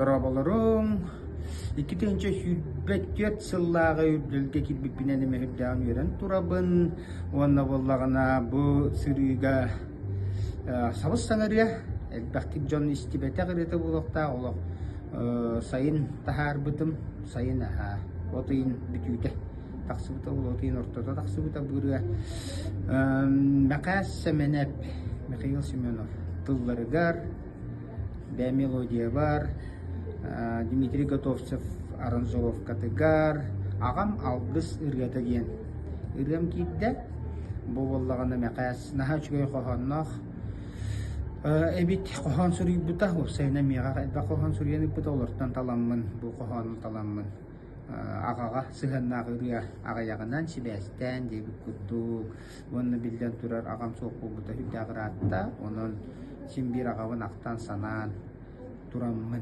Arabalarım iki tane hübbet sıllağı ürdülge kibik binenime hübdağın yören turabın ona bollağına bu sürüge sabız sanır ya elbette John istibete gırıtı bulukta oluk sayın tahar bıdım sayın otayın bütüde taksıbıta olotayın ortada taksıbıta bürüge Mekas Semenep Mikhail Semenov tılları gar be melodiya var Дмитрий Готовцев аранжировка тыгар агам алгыс ыргатаген ыргам кидде боваллагана макас нахачгой кохоннох эбит кохон сүрүй бута сайна мига да кохон сүрүйени бута олортан таламмын бу кохон таламмын агага сыганнак ырга ага ягынан сибестен деп кутту онны билден турар агам сокку бута хүдагыратта онон симбир агабын актан санан тураммын